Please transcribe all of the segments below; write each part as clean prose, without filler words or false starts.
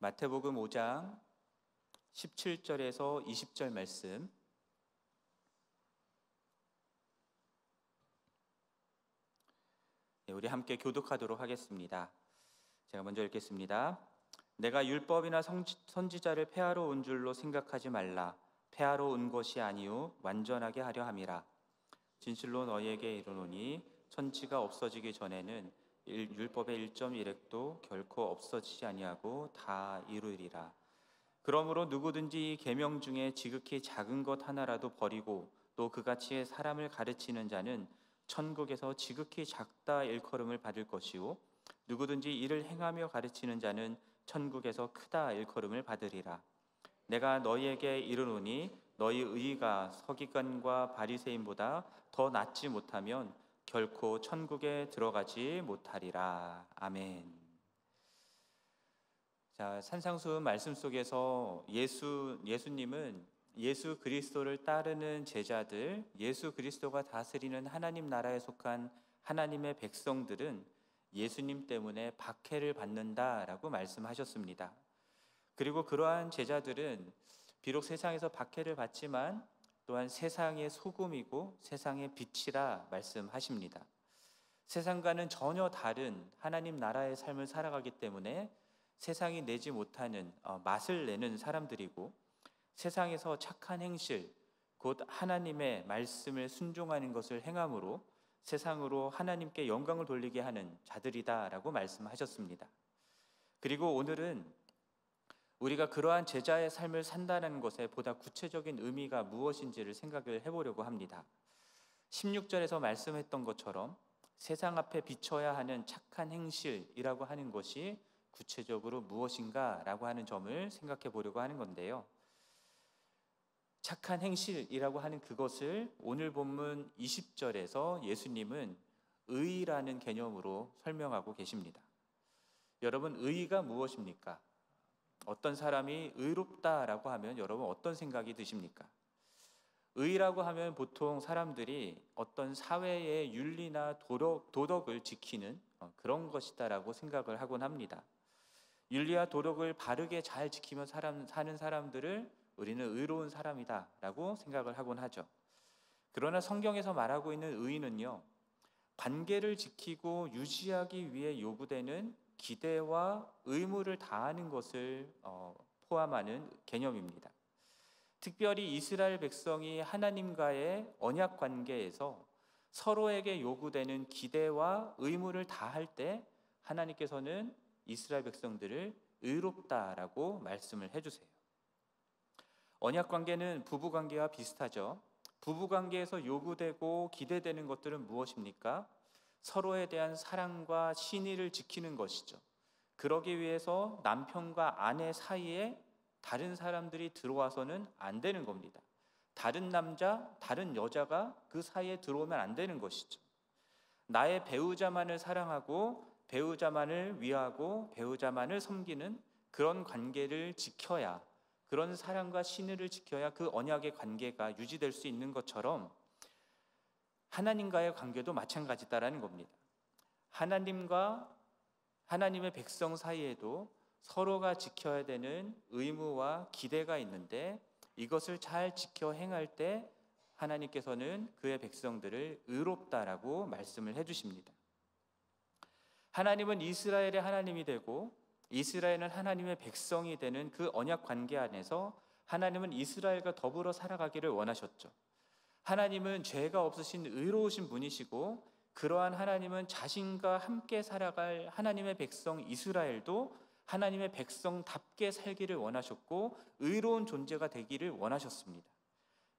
마태복음 5장 17절에서 20절 말씀, 우리 함께 교독하도록 하겠습니다. 제가 먼저 읽겠습니다. 내가 율법이나 선지자를 폐하러 온 줄로 생각하지 말라. 폐하러 온 것이 아니요 완전하게 하려 함이라. 진실로 너희에게 이르노니 천지가 없어지기 전에는 율법의 1.1획도 결코 없어지지 아니하고 다 이루리라. 그러므로 누구든지 이 계명 중에 지극히 작은 것 하나라도 버리고 또 그같이 사람을 가르치는 자는 천국에서 지극히 작다 일컬음을 받을 것이요 누구든지 이를 행하며 가르치는 자는 천국에서 크다 일컬음을 받으리라. 내가 너희에게 이르노니 너희 의가 서기관과 바리새인보다 더 낫지 못하면 결코 천국에 들어가지 못하리라. 아멘. 자, 산상수훈 말씀 속에서 예수님은 예수 그리스도를 따르는 제자들, 예수 그리스도가 다스리는 하나님 나라에 속한 하나님의 백성들은 예수님 때문에 박해를 받는다라고 말씀하셨습니다. 그리고 그러한 제자들은 비록 세상에서 박해를 받지만 또한 세상의 소금이고 세상의 빛이라 말씀하십니다. 세상과는 전혀 다른 하나님 나라의 삶을 살아가기 때문에 세상이 내지 못하는 맛을 내는 사람들이고, 세상에서 착한 행실, 곧 하나님의 말씀을 순종하는 것을 행함으로 세상으로 하나님께 영광을 돌리게 하는 자들이다라고 말씀하셨습니다. 그리고 오늘은 우리가 그러한 제자의 삶을 산다는 것에 보다 구체적인 의미가 무엇인지를 생각을 해보려고 합니다. 16절에서 말씀했던 것처럼 세상 앞에 비춰야 하는 착한 행실이라고 하는 것이 구체적으로 무엇인가라고 하는 점을 생각해 보려고 하는 건데요. 착한 행실이라고 하는 그것을 오늘 본문 20절에서 예수님은 의라는 개념으로 설명하고 계십니다. 여러분, 의가 무엇입니까? 어떤 사람이 의롭다라고 하면 여러분 어떤 생각이 드십니까? 의라고 하면 보통 사람들이 어떤 사회의 윤리나 도덕을 지키는 그런 것이다라고 생각을 하곤 합니다. 윤리와 도덕을 바르게 잘 지키며 사는 사람들을 우리는 의로운 사람이다라고 생각을 하곤 하죠. 그러나 성경에서 말하고 있는 의는요, 관계를 지키고 유지하기 위해 요구되는 기대와 의무를 다하는 것을 포함하는 개념입니다. 특별히 이스라엘 백성이 하나님과의 언약 관계에서 서로에게 요구되는 기대와 의무를 다할 때 하나님께서는 이스라엘 백성들을 의롭다라고 말씀을 해주세요. 언약 관계는 부부 관계와 비슷하죠. 부부 관계에서 요구되고 기대되는 것들은 무엇입니까? 서로에 대한 사랑과 신의를 지키는 것이죠. 그러기 위해서 남편과 아내 사이에 다른 사람들이 들어와서는 안 되는 겁니다. 다른 남자, 다른 여자가 그 사이에 들어오면 안 되는 것이죠. 나의 배우자만을 사랑하고 배우자만을 위하고 배우자만을 섬기는 그런 관계를 지켜야, 그런 사랑과 신의를 지켜야 그 언약의 관계가 유지될 수 있는 것처럼 하나님과의 관계도 마찬가지다라는 겁니다. 하나님과 하나님의 백성 사이에도 서로가 지켜야 되는 의무와 기대가 있는데 이것을 잘 지켜 행할 때 하나님께서는 그의 백성들을 의롭다라고 말씀을 해주십니다. 하나님은 이스라엘의 하나님이 되고 이스라엘은 하나님의 백성이 되는 그 언약 관계 안에서 하나님은 이스라엘과 더불어 살아가기를 원하셨죠. 하나님은 죄가 없으신 의로우신 분이시고 그러한 하나님은 자신과 함께 살아갈 하나님의 백성 이스라엘도 하나님의 백성답게 살기를 원하셨고 의로운 존재가 되기를 원하셨습니다.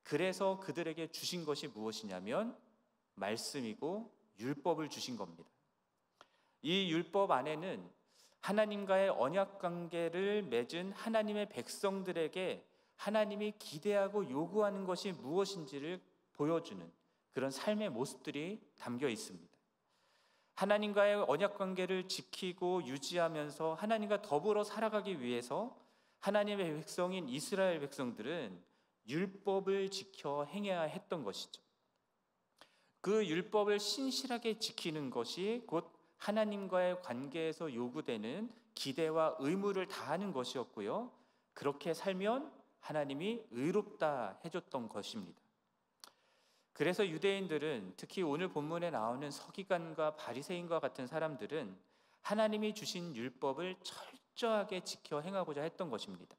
그래서 그들에게 주신 것이 무엇이냐면 말씀이고 율법을 주신 겁니다. 이 율법 안에는 하나님과의 언약 관계를 맺은 하나님의 백성들에게 하나님이 기대하고 요구하는 것이 무엇인지를 보여주는 그런 삶의 모습들이 담겨 있습니다. 하나님과의 언약 관계를 지키고 유지하면서 하나님과 더불어 살아가기 위해서 하나님의 백성인 이스라엘 백성들은 율법을 지켜 행해야 했던 것이죠. 그 율법을 신실하게 지키는 것이 곧 하나님과의 관계에서 요구되는 기대와 의무를 다하는 것이었고요. 그렇게 살면 하나님이 의롭다 해줬던 것입니다. 그래서 유대인들은, 특히 오늘 본문에 나오는 서기관과 바리새인과 같은 사람들은 하나님이 주신 율법을 철저하게 지켜 행하고자 했던 것입니다.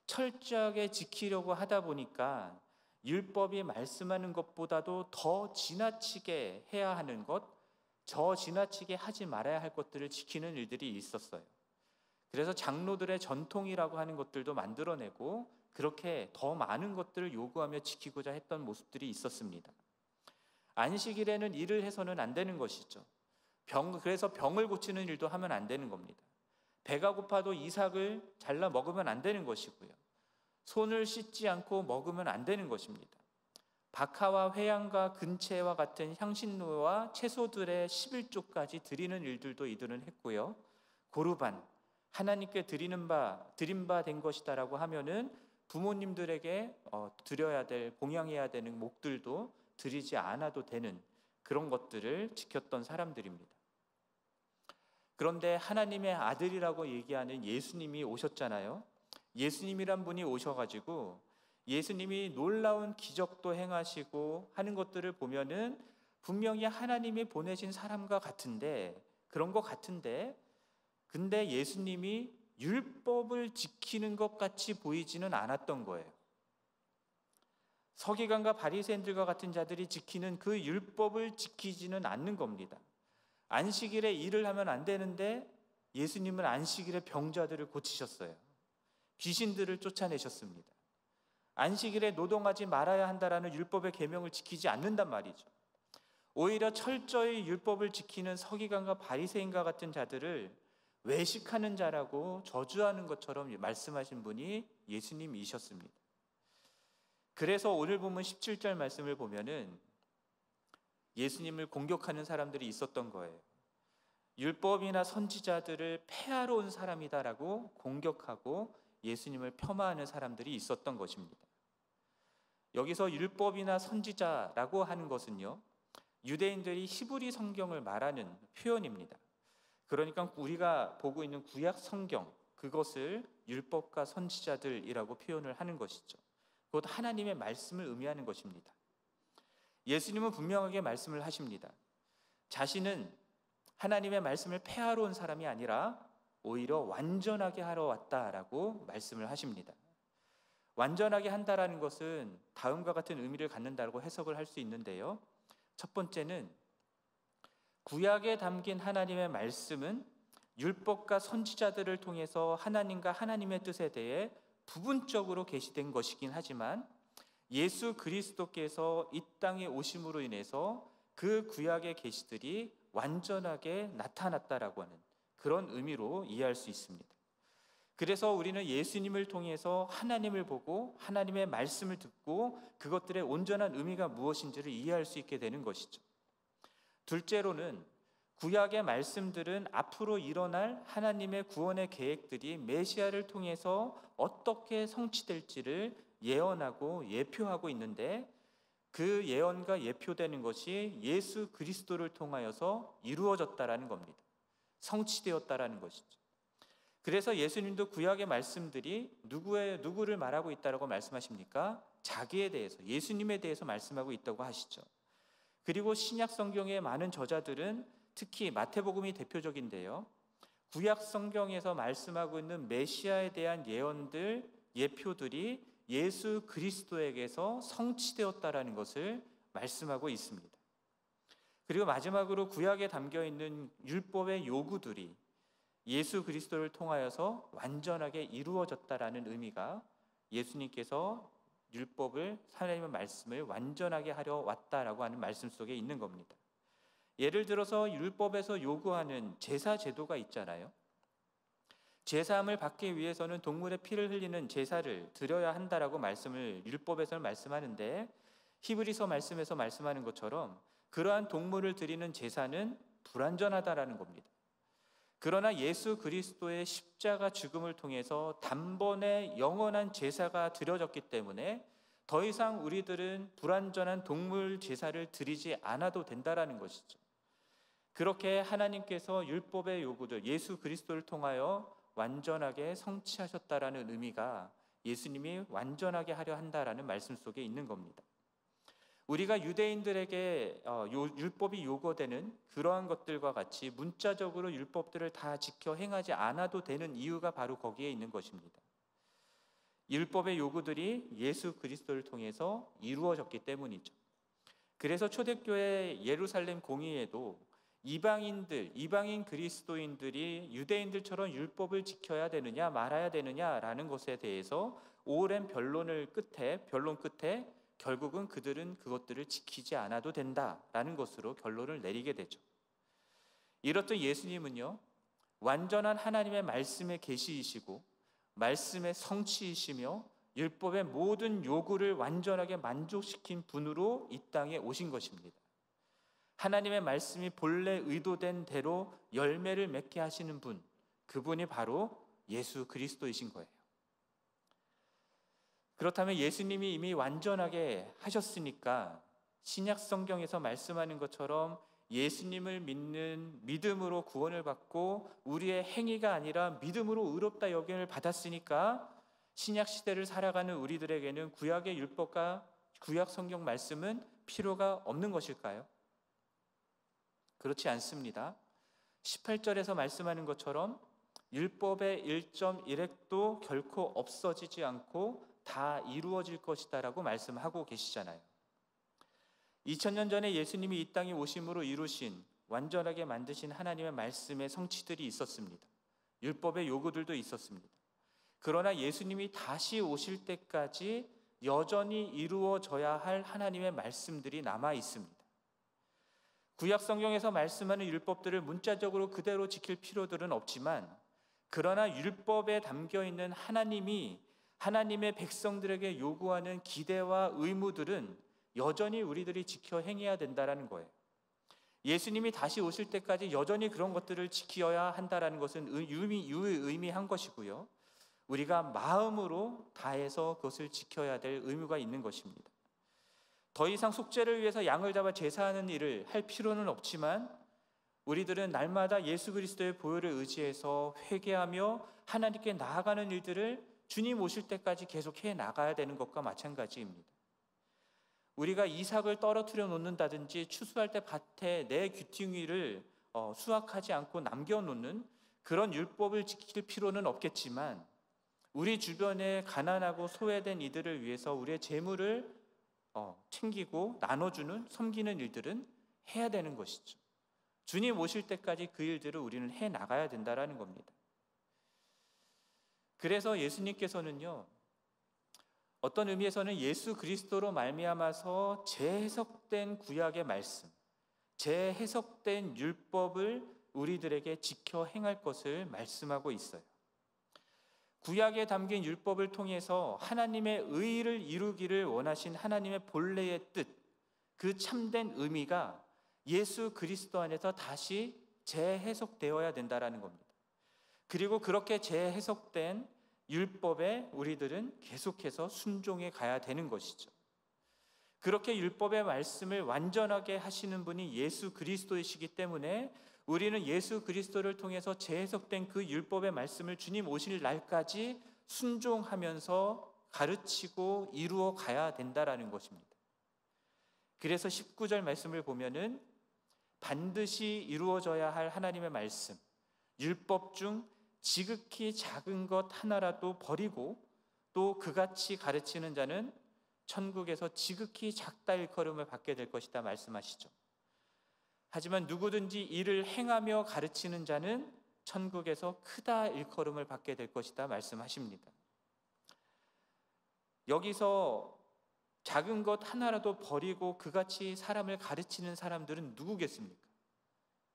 철저하게 지키려고 하다 보니까 율법이 말씀하는 것보다도 더 지나치게 해야 하는 것, 더 지나치게 하지 말아야 할 것들을 지키는 일들이 있었어요. 그래서 장로들의 전통이라고 하는 것들도 만들어내고 그렇게 더 많은 것들을 요구하며 지키고자 했던 모습들이 있었습니다. 안식일에는 일을 해서는 안 되는 것이죠. 그래서 병을 고치는 일도 하면 안 되는 겁니다. 배가 고파도 이삭을 잘라 먹으면 안 되는 것이고요. 손을 씻지 않고 먹으면 안 되는 것입니다. 박하와 회양과 근채와 같은 향신료와 채소들의 11조까지 드리는 일들도 이들은 했고요. 고르반, 하나님께 드린 바 된 것이다라고 하면은 부모님들에게 드려야 될, 봉양해야 되는 목들도 드리지 않아도 되는 그런 것들을 지켰던 사람들입니다. 그런데 하나님의 아들이라고 얘기하는 예수님이 오셨잖아요. 예수님이란 분이 오셔가지고 예수님이 놀라운 기적도 행하시고 하는 것들을 보면은 분명히 하나님이 보내신 사람과 같은데, 그런 것 같은데, 근데 예수님이 율법을 지키는 것 같이 보이지는 않았던 거예요. 서기관과 바리새인들과 같은 자들이 지키는 그 율법을 지키지는 않는 겁니다. 안식일에 일을 하면 안 되는데 예수님은 안식일에 병자들을 고치셨어요. 귀신들을 쫓아내셨습니다. 안식일에 노동하지 말아야 한다라는 율법의 계명을 지키지 않는단 말이죠. 오히려 철저히 율법을 지키는 서기관과 바리새인과 같은 자들을 외식하는 자라고 저주하는 것처럼 말씀하신 분이 예수님이셨습니다. 그래서 오늘 보면 17절 말씀을 보면은 예수님을 공격하는 사람들이 있었던 거예요. 율법이나 선지자들을 폐하러 온 사람이다라고 공격하고 예수님을 폄하하는 사람들이 있었던 것입니다. 여기서 율법이나 선지자라고 하는 것은요, 유대인들이 히브리 성경을 말하는 표현입니다. 그러니까 우리가 보고 있는 구약 성경, 그것을 율법과 선지자들이라고 표현을 하는 것이죠. 그것 하나님의 말씀을 의미하는 것입니다. 예수님은 분명하게 말씀을 하십니다. 자신은 하나님의 말씀을 폐하러 온 사람이 아니라 오히려 완전하게 하러 왔다라고 말씀을 하십니다. 완전하게 한다라는 것은 다음과 같은 의미를 갖는다고 해석을 할 수 있는데요. 첫 번째는 구약에 담긴 하나님의 말씀은 율법과 선지자들을 통해서 하나님과 하나님의 뜻에 대해 부분적으로 계시된 것이긴 하지만 예수 그리스도께서 이 땅에 오심으로 인해서 그 구약의 계시들이 완전하게 나타났다라고 하는 그런 의미로 이해할 수 있습니다. 그래서 우리는 예수님을 통해서 하나님을 보고 하나님의 말씀을 듣고 그것들의 온전한 의미가 무엇인지를 이해할 수 있게 되는 것이죠. 둘째로는 구약의 말씀들은 앞으로 일어날 하나님의 구원의 계획들이 메시아를 통해서 어떻게 성취될지를 예언하고 예표하고 있는데, 그 예언과 예표되는 것이 예수 그리스도를 통하여서 이루어졌다라는 겁니다. 성취되었다라는 것이죠. 그래서 예수님도 구약의 말씀들이 누구를 말하고 있다라고 말씀하십니까? 자기에 대해서, 예수님에 대해서 말씀하고 있다고 하시죠. 그리고 신약 성경의 많은 저자들은 특히 마태복음이 대표적인데요, 구약 성경에서 말씀하고 있는 메시아에 대한 예언들, 예표들이 예수 그리스도에게서 성취되었다라는 것을 말씀하고 있습니다. 그리고 마지막으로 구약에 담겨 있는 율법의 요구들이 예수 그리스도를 통하여서 완전하게 이루어졌다라는 의미가, 예수님께서 율법을, 하나님의 말씀을 완전하게 하려 왔다라고 하는 말씀 속에 있는 겁니다. 예를 들어서 율법에서 요구하는 제사 제도가 있잖아요. 제사함을 받기 위해서는 동물의 피를 흘리는 제사를 드려야 한다라고 말씀을 율법에서 말씀하는데, 히브리서 말씀에서 말씀하는 것처럼 그러한 동물을 드리는 제사는 불완전하다라는 겁니다. 그러나 예수 그리스도의 십자가 죽음을 통해서 단번에 영원한 제사가 드려졌기 때문에 더 이상 우리들은 불완전한 동물 제사를 드리지 않아도 된다라는 것이죠. 그렇게 하나님께서 율법의 요구들, 예수 그리스도를 통하여 완전하게 성취하셨다라는 의미가 예수님이 완전하게 하려 한다라는 말씀 속에 있는 겁니다. 우리가 유대인들에게 율법이 요구되는 그러한 것들과 같이 문자적으로 율법들을 다 지켜 행하지 않아도 되는 이유가 바로 거기에 있는 것입니다. 율법의 요구들이 예수 그리스도를 통해서 이루어졌기 때문이죠. 그래서 초대교회 예루살렘 공의회도 이방인 그리스도인들이 유대인들처럼 율법을 지켜야 되느냐 말아야 되느냐라는 것에 대해서 오랜 변론 끝에 결국은 그들은 그것들을 지키지 않아도 된다라는 것으로 결론을 내리게 되죠. 이렇듯 예수님은요, 완전한 하나님의 말씀의 계시이시고 말씀의 성취이시며 율법의 모든 요구를 완전하게 만족시킨 분으로 이 땅에 오신 것입니다. 하나님의 말씀이 본래 의도된 대로 열매를 맺게 하시는 분, 그분이 바로 예수 그리스도이신 거예요. 그렇다면 예수님이 이미 완전하게 하셨으니까 신약 성경에서 말씀하는 것처럼 예수님을 믿는 믿음으로 구원을 받고 우리의 행위가 아니라 믿음으로 의롭다 여김을 받았으니까 신약 시대를 살아가는 우리들에게는 구약의 율법과 구약 성경 말씀은 필요가 없는 것일까요? 그렇지 않습니다. 18절에서 말씀하는 것처럼 율법의 1.1획도 결코 없어지지 않고 다 이루어질 것이다 라고 말씀하고 계시잖아요. 2000년 전에 예수님이 이 땅에 오심으로 이루신 완전하게 만드신 하나님의 말씀의 성취들이 있었습니다. 율법의 요구들도 있었습니다. 그러나 예수님이 다시 오실 때까지 여전히 이루어져야 할 하나님의 말씀들이 남아 있습니다. 구약 성경에서 말씀하는 율법들을 문자적으로 그대로 지킬 필요들은 없지만, 그러나 율법에 담겨 있는 하나님의 백성들에게 요구하는 기대와 의무들은 여전히 우리들이 지켜 행해야 된다는 거예요. 예수님이 다시 오실 때까지 여전히 그런 것들을 지켜야 한다는 것은 유의미한 것이고요, 우리가 마음으로 다해서 그것을 지켜야 될 의무가 있는 것입니다. 더 이상 속죄를 위해서 양을 잡아 제사하는 일을 할 필요는 없지만 우리들은 날마다 예수 그리스도의 보혈을 의지해서 회개하며 하나님께 나아가는 일들을 주님 오실 때까지 계속 해 나가야 되는 것과 마찬가지입니다. 우리가 이삭을 떨어뜨려 놓는다든지 추수할 때 밭에 내 귀퉁이를 수확하지 않고 남겨놓는 그런 율법을 지킬 필요는 없겠지만, 우리 주변에 가난하고 소외된 이들을 위해서 우리의 재물을 챙기고 나눠주는, 섬기는 일들은 해야 되는 것이죠. 주님 오실 때까지 그 일들을 우리는 해 나가야 된다는 겁니다. 그래서 예수님께서는요, 어떤 의미에서는 예수 그리스도로 말미암아서 재해석된 구약의 말씀, 재해석된 율법을 우리들에게 지켜 행할 것을 말씀하고 있어요. 구약에 담긴 율법을 통해서 하나님의 의를 이루기를 원하신 하나님의 본래의 뜻, 그 참된 의미가 예수 그리스도 안에서 다시 재해석되어야 된다는 겁니다. 그리고 그렇게 재해석된 율법에 우리들은 계속해서 순종해 가야 되는 것이죠. 그렇게 율법의 말씀을 완전하게 하시는 분이 예수 그리스도이시기 때문에 우리는 예수 그리스도를 통해서 재해석된 그 율법의 말씀을 주님 오실 날까지 순종하면서 가르치고 이루어 가야 된다는 것입니다. 그래서 19절 말씀을 보면은 반드시 이루어져야 할 하나님의 말씀, 율법 중 지극히 작은 것 하나라도 버리고 또 그같이 가르치는 자는 천국에서 지극히 작다 일컬음을 받게 될 것이다 말씀하시죠. 하지만 누구든지 이를 행하며 가르치는 자는 천국에서 크다 일컬음을 받게 될 것이다 말씀하십니다. 여기서 작은 것 하나라도 버리고 그같이 사람을 가르치는 사람들은 누구겠습니까?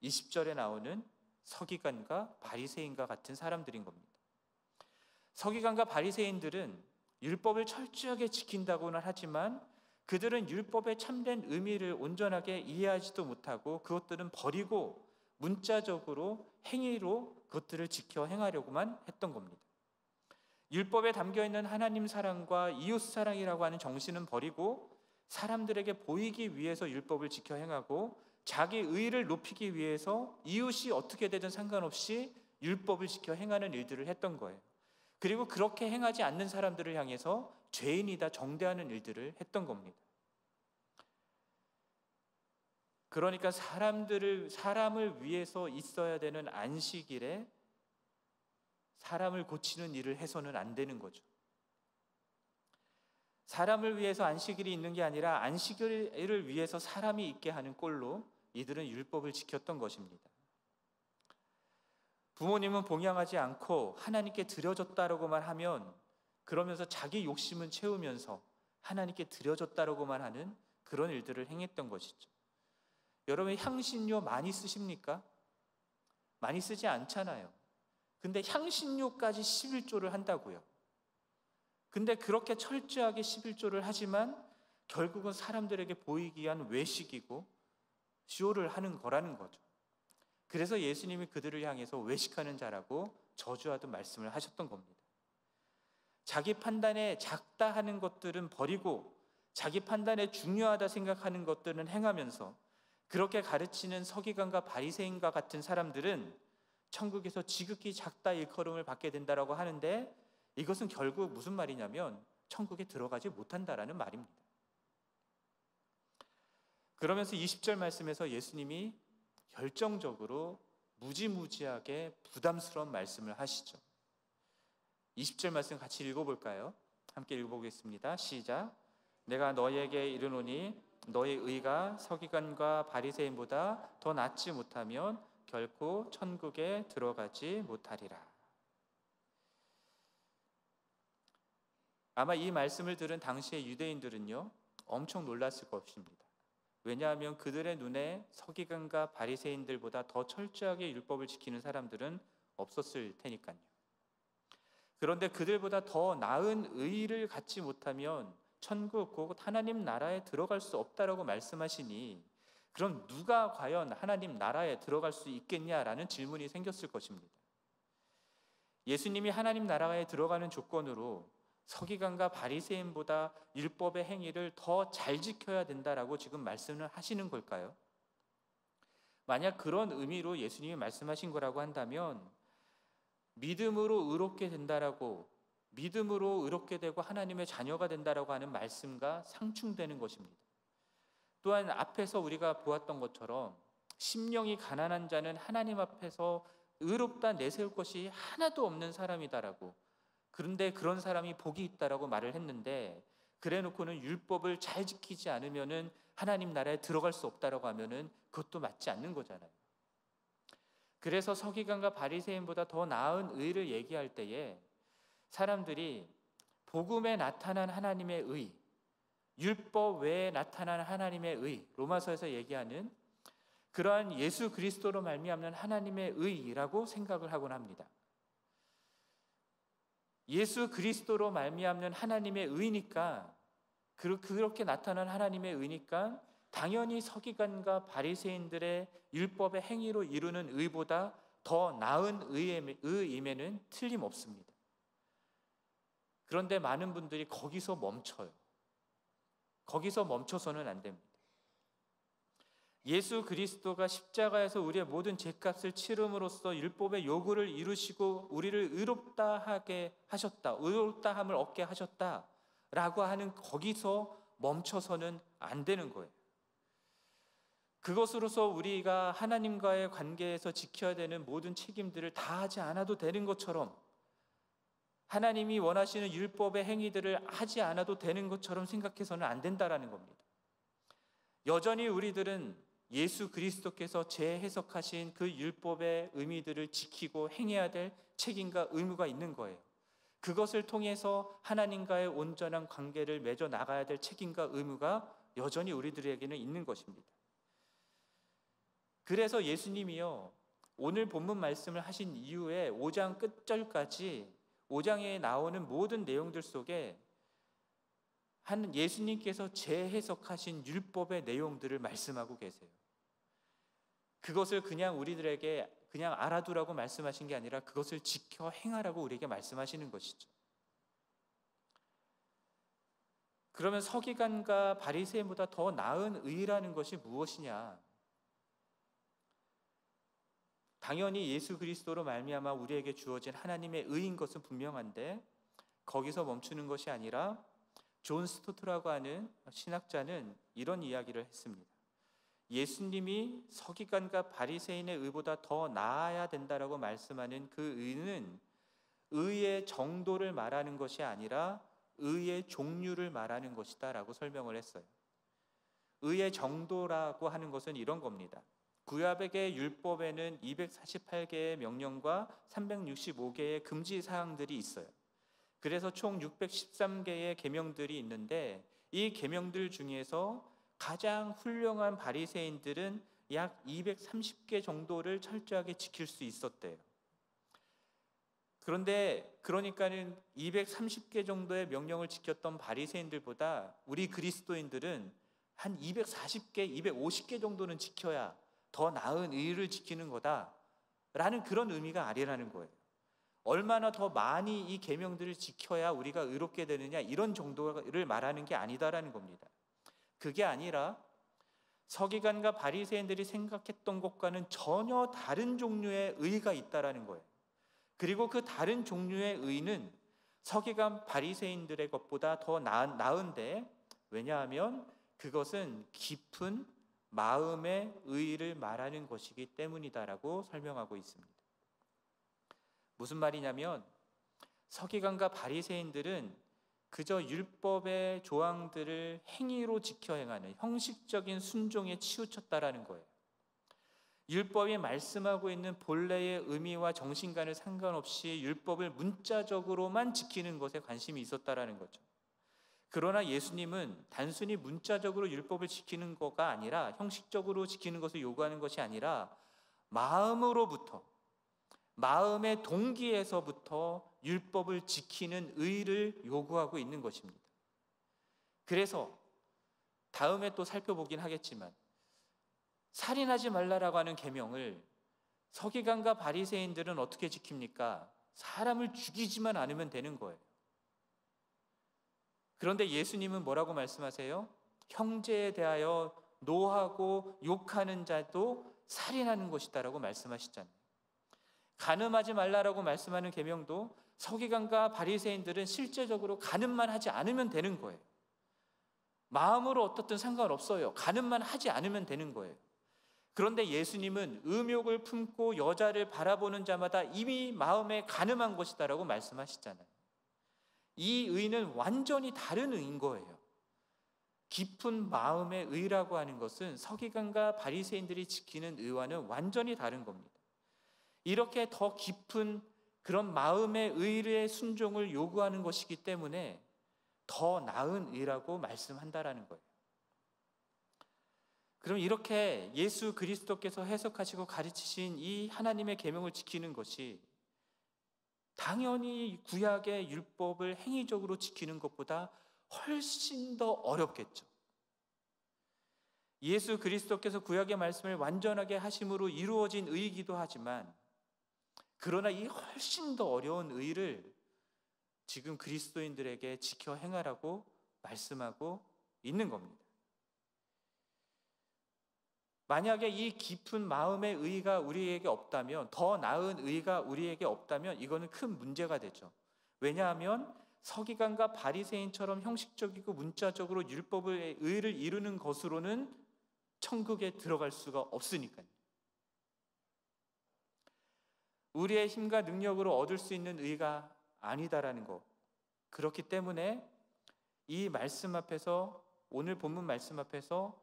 20절에 나오는 서기관과 바리새인과 같은 사람들인 겁니다. 서기관과 바리새인들은 율법을 철저하게 지킨다고는 하지만 그들은 율법의 참된 의미를 온전하게 이해하지도 못하고 그것들은 버리고 문자적으로 행위로 그것들을 지켜 행하려고만 했던 겁니다. 율법에 담겨있는 하나님 사랑과 이웃 사랑이라고 하는 정신은 버리고 사람들에게 보이기 위해서 율법을 지켜 행하고 자기 의를 높이기 위해서 이웃이 어떻게 되든 상관없이 율법을 지켜 행하는 일들을 했던 거예요. 그리고 그렇게 행하지 않는 사람들을 향해서 죄인이다 정죄하는 일들을 했던 겁니다. 그러니까 사람을 위해서 있어야 되는 안식일에 사람을 고치는 일을 해서는 안 되는 거죠. 사람을 위해서 안식일이 있는 게 아니라 안식일을 위해서 사람이 있게 하는 꼴로 이들은 율법을 지켰던 것입니다. 부모님은 봉양하지 않고 하나님께 드려졌다라고만 하면, 그러면서 자기 욕심은 채우면서 하나님께 드려졌다라고만 하는 그런 일들을 행했던 것이죠. 여러분, 향신료 많이 쓰십니까? 많이 쓰지 않잖아요. 근데 향신료까지 11조를 한다고요. 근데 그렇게 철저하게 11조를 하지만 결국은 사람들에게 보이기 위한 외식이고 쇼를 하는 거라는 거죠. 그래서 예수님이 그들을 향해서 외식하는 자라고 저주하듯 말씀을 하셨던 겁니다. 자기 판단에 작다 하는 것들은 버리고 자기 판단에 중요하다 생각하는 것들은 행하면서 그렇게 가르치는 서기관과 바리새인과 같은 사람들은 천국에서 지극히 작다 일컬음을 받게 된다라고 하는데, 이것은 결국 무슨 말이냐면 천국에 들어가지 못한다라는 말입니다. 그러면서 20절 말씀에서 예수님이 결정적으로 무지무지하게 부담스러운 말씀을 하시죠. 20절 말씀 같이 읽어볼까요? 함께 읽어보겠습니다. 시작. 내가 너희에게 이르노니 너희 의가 서기관과 바리새인보다 더 낫지 못하면 결코 천국에 들어가지 못하리라. 아마 이 말씀을 들은 당시의 유대인들은요, 엄청 놀랐을 것입니다. 왜냐하면 그들의 눈에 서기관과 바리새인들보다 더 철저하게 율법을 지키는 사람들은 없었을 테니까요. 그런데 그들보다 더 나은 의를 갖지 못하면 천국, 곧 하나님 나라에 들어갈 수 없다라고 말씀하시니, 그럼 누가 과연 하나님 나라에 들어갈 수 있겠냐라는 질문이 생겼을 것입니다. 예수님이 하나님 나라에 들어가는 조건으로 서기관과 바리새인보다 율법의 행위를 더 잘 지켜야 된다라고 지금 말씀을 하시는 걸까요? 만약 그런 의미로 예수님이 말씀하신 거라고 한다면 믿음으로 의롭게 된다라고, 믿음으로 의롭게 되고 하나님의 자녀가 된다라고 하는 말씀과 상충되는 것입니다. 또한 앞에서 우리가 보았던 것처럼 심령이 가난한 자는 하나님 앞에서 의롭다 내세울 것이 하나도 없는 사람이다라고, 그런데 그런 사람이 복이 있다라고 말을 했는데, 그래놓고는 율법을 잘 지키지 않으면은 하나님 나라에 들어갈 수 없다라고 하면은 그것도 맞지 않는 거잖아요. 그래서 서기관과 바리새인보다 더 나은 의를 얘기할 때에 사람들이 복음에 나타난 하나님의 의, 율법 외에 나타난 하나님의 의, 로마서에서 얘기하는 그러한 예수 그리스도로 말미암는 하나님의 의라고 생각을 하곤 합니다. 예수 그리스도로 말미암는 하나님의 의니까, 그렇게 나타난 하나님의 의니까 당연히 서기관과 바리새인들의 율법의 행위로 이루는 의보다 더 나은 의임에는 틀림없습니다. 그런데 많은 분들이 거기서 멈춰요. 거기서 멈춰서는 안 됩니다. 예수 그리스도가 십자가에서 우리의 모든 죄값을 치름으로써 율법의 요구를 이루시고 우리를 의롭다 하게 하셨다, 의롭다함을 얻게 하셨다라고 하는 거기서 멈춰서는 안 되는 거예요. 그것으로서 우리가 하나님과의 관계에서 지켜야 되는 모든 책임들을 다 하지 않아도 되는 것처럼, 하나님이 원하시는 율법의 행위들을 하지 않아도 되는 것처럼 생각해서는 안 된다라는 겁니다. 여전히 우리들은 예수 그리스도께서 재해석하신 그 율법의 의미들을 지키고 행해야 될 책임과 의무가 있는 거예요. 그것을 통해서 하나님과의 온전한 관계를 맺어 나가야 될 책임과 의무가 여전히 우리들에게는 있는 것입니다. 그래서 예수님이요, 오늘 본문 말씀을 하신 이후에 5장 끝절까지 5장에 나오는 모든 내용들 속에 예수님께서 재해석하신 율법의 내용들을 말씀하고 계세요. 그것을 그냥 우리들에게 그냥 알아두라고 말씀하신 게 아니라 그것을 지켜 행하라고 우리에게 말씀하시는 것이죠. 그러면 서기관과 바리새인보다 더 나은 의라는 것이 무엇이냐? 당연히 예수 그리스도로 말미암아 우리에게 주어진 하나님의 의인 것은 분명한데 거기서 멈추는 것이 아니라 존 스토트라고 하는 신학자는 이런 이야기를 했습니다. 예수님이 서기관과 바리새인의 의보다 더 나아야 된다라고 말씀하는 그 의는 의의 정도를 말하는 것이 아니라 의의 종류를 말하는 것이다 라고 설명을 했어요. 의의 정도라고 하는 것은 이런 겁니다. 구약의 율법에는 248개의 명령과 365개의 금지 사항들이 있어요. 그래서 총 613개의 계명들이 있는데 이 계명들 중에서 가장 훌륭한 바리새인들은 약 230개 정도를 철저하게 지킬 수 있었대요. 그러니까는 230개 정도의 명령을 지켰던 바리새인들보다 우리 그리스도인들은 한 240개, 250개 정도는 지켜야 더 나은 의를 지키는 거다라는 그런 의미가 아니라는 거예요. 얼마나 더 많이 이 계명들을 지켜야 우리가 의롭게 되느냐 이런 정도를 말하는 게 아니다라는 겁니다. 그게 아니라 서기관과 바리새인들이 생각했던 것과는 전혀 다른 종류의 의가 있다라는 거예요. 그리고 그 다른 종류의 의는 서기관 바리새인들의 것보다 더 나은데 왜냐하면 그것은 깊은 마음의 의를 말하는 것이기 때문이다라고 설명하고 있습니다. 무슨 말이냐면 서기관과 바리새인들은 그저 율법의 조항들을 행위로 지켜 행하는 형식적인 순종에 치우쳤다라는 거예요. 율법이 말씀하고 있는 본래의 의미와 정신과는 상관없이 율법을 문자적으로만 지키는 것에 관심이 있었다라는 거죠. 그러나 예수님은 단순히 문자적으로 율법을 지키는 것가 아니라 형식적으로 지키는 것을 요구하는 것이 아니라 마음으로부터 마음의 동기에서부터 율법을 지키는 의를 요구하고 있는 것입니다. 그래서 다음에 또 살펴보긴 하겠지만 살인하지 말라라고 하는 계명을 서기관과 바리새인들은 어떻게 지킵니까? 사람을 죽이지만 않으면 되는 거예요. 그런데 예수님은 뭐라고 말씀하세요? 형제에 대하여 노하고 욕하는 자도 살인하는 것이다라고 말씀하시잖아요. 간음하지 말라라고 말씀하는 계명도 서기관과 바리새인들은 실제적으로 간음만 하지 않으면 되는 거예요. 마음으로 어떻든 상관없어요. 간음만 하지 않으면 되는 거예요. 그런데 예수님은 음욕을 품고 여자를 바라보는 자마다 이미 마음에 간음한 것이다라고 말씀하시잖아요. 이 의는 완전히 다른 의인 거예요. 깊은 마음의 의라고 하는 것은 서기관과 바리새인들이 지키는 의와는 완전히 다른 겁니다. 이렇게 더 깊은 그런 마음의 의의 순종을 요구하는 것이기 때문에 더 나은 의라고 말씀한다라는 거예요. 그럼 이렇게 예수 그리스도께서 해석하시고 가르치신 이 하나님의 계명을 지키는 것이 당연히 구약의 율법을 행위적으로 지키는 것보다 훨씬 더 어렵겠죠. 예수 그리스도께서 구약의 말씀을 완전하게 하심으로 이루어진 의이기도 하지만 그러나 이 훨씬 더 어려운 의를 지금 그리스도인들에게 지켜 행하라고 말씀하고 있는 겁니다. 만약에 이 깊은 마음의 의가 우리에게 없다면, 더 나은 의가 우리에게 없다면 이거는 큰 문제가 되죠. 왜냐하면 서기관과 바리새인처럼 형식적이고 문자적으로 율법의 의를 이루는 것으로는 천국에 들어갈 수가 없으니까요. 우리의 힘과 능력으로 얻을 수 있는 의가 아니다라는 것. 그렇기 때문에 이 말씀 앞에서, 오늘 본문 말씀 앞에서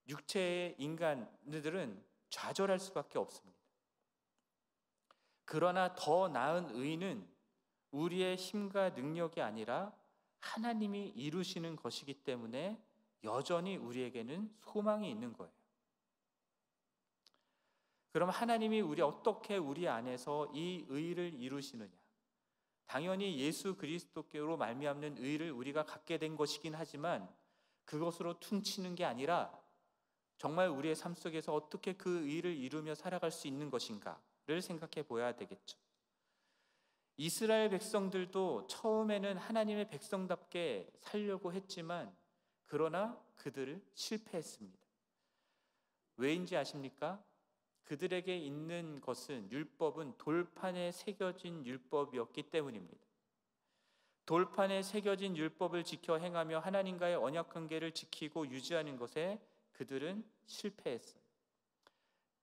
육체의 인간들은 좌절할 수밖에 없습니다. 그러나 더 나은 의는 우리의 힘과 능력이 아니라 하나님이 이루시는 것이기 때문에 여전히 우리에게는 소망이 있는 거예요. 그럼 하나님이 어떻게 우리 안에서 이 의를 이루시느냐? 당연히 예수 그리스도께로 말미암는 의를 우리가 갖게 된 것이긴 하지만 그것으로 퉁치는 게 아니라 정말 우리의 삶 속에서 어떻게 그 의를 이루며 살아갈 수 있는 것인가를 생각해 보아야 되겠죠. 이스라엘 백성들도 처음에는 하나님의 백성답게 살려고 했지만 그러나 그들을 실패했습니다. 왜인지 아십니까? 그들에게 있는 것은 율법은 돌판에 새겨진 율법이었기 때문입니다. 돌판에 새겨진 율법을 지켜 행하며 하나님과의 언약 관계를 지키고 유지하는 것에 그들은 실패했어요.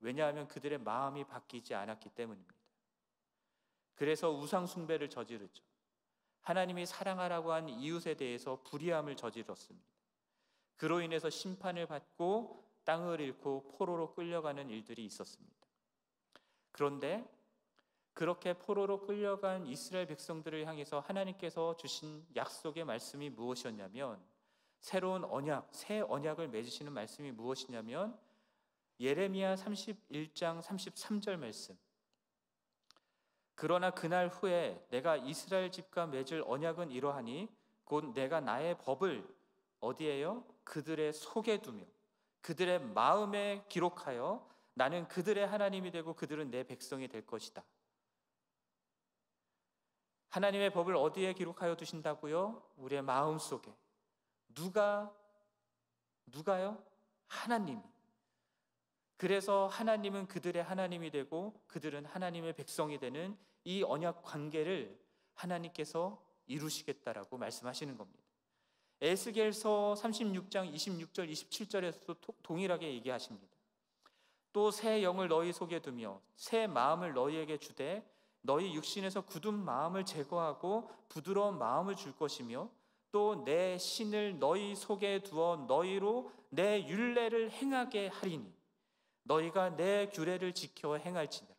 왜냐하면 그들의 마음이 바뀌지 않았기 때문입니다. 그래서 우상 숭배를 저지르죠. 하나님이 사랑하라고 한 이웃에 대해서 불의함을 저질렀습니다. 그로 인해서 심판을 받고 땅을 잃고 포로로 끌려가는 일들이 있었습니다. 그런데 그렇게 포로로 끌려간 이스라엘 백성들을 향해서 하나님께서 주신 약속의 말씀이 무엇이었냐면, 새로운 언약, 새 언약을 맺으시는 말씀이 무엇이냐면 예레미야 31장 33절 말씀. 그러나 그날 후에 내가 이스라엘 집과 맺을 언약은 이러하니 곧 내가 나의 법을 어디에요? 그들의 속에 두며 그들의 마음에 기록하여 나는 그들의 하나님이 되고 그들은 내 백성이 될 것이다. 하나님의 법을 어디에 기록하여 두신다고요? 우리의 마음 속에. 누가요? 하나님이. 그래서 하나님은 그들의 하나님이 되고 그들은 하나님의 백성이 되는 이 언약 관계를 하나님께서 이루시겠다라고 말씀하시는 겁니다. 에스겔서 36장 26절 27절에서도 동일하게 얘기하십니다. 또 새 영을 너희 속에 두며 새 마음을 너희에게 주되 너희 육신에서 굳은 마음을 제거하고 부드러운 마음을 줄 것이며 또 내 신을 너희 속에 두어 너희로 내 율례를 행하게 하리니 너희가 내 규례를 지켜 행할지니라.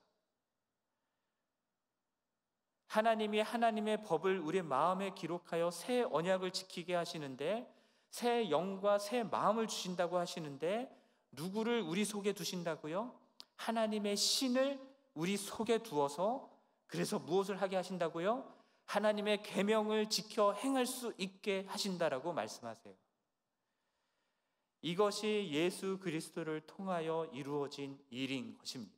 하나님이 하나님의 법을 우리 마음에 기록하여 새 언약을 지키게 하시는데, 새 영과 새 마음을 주신다고 하시는데, 누구를 우리 속에 두신다고요? 하나님의 신을 우리 속에 두어서, 그래서 무엇을 하게 하신다고요? 하나님의 계명을 지켜 행할 수 있게 하신다라고 말씀하세요. 이것이 예수 그리스도를 통하여 이루어진 일인 것입니다.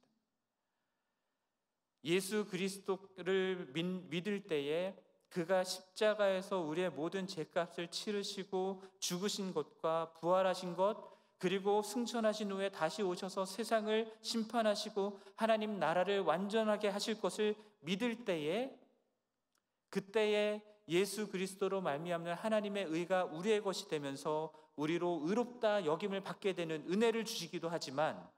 예수 그리스도를 믿을 때에 그가 십자가에서 우리의 모든 죄값을 치르시고 죽으신 것과 부활하신 것, 그리고 승천하신 후에 다시 오셔서 세상을 심판하시고 하나님 나라를 완전하게 하실 것을 믿을 때에, 그때에 예수 그리스도로 말미암는 하나님의 의가 우리의 것이 되면서 우리로 의롭다 여김을 받게 되는 은혜를 주시기도 하지만,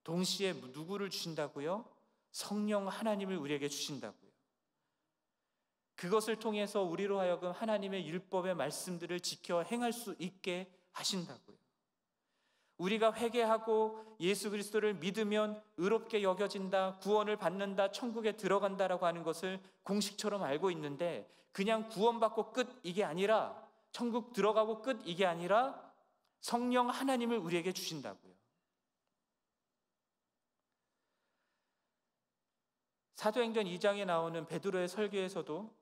동시에 누구를 주신다고요? 성령 하나님을 우리에게 주신다고요. 그것을 통해서 우리로 하여금 하나님의 율법의 말씀들을 지켜 행할 수 있게 하신다고요. 우리가 회개하고 예수 그리스도를 믿으면 의롭게 여겨진다, 구원을 받는다, 천국에 들어간다라고 하는 것을 공식처럼 알고 있는데, 그냥 구원받고 끝 이게 아니라, 천국 들어가고 끝 이게 아니라 성령 하나님을 우리에게 주신다고요. 사도행전 2장에 나오는 베드로의 설교에서도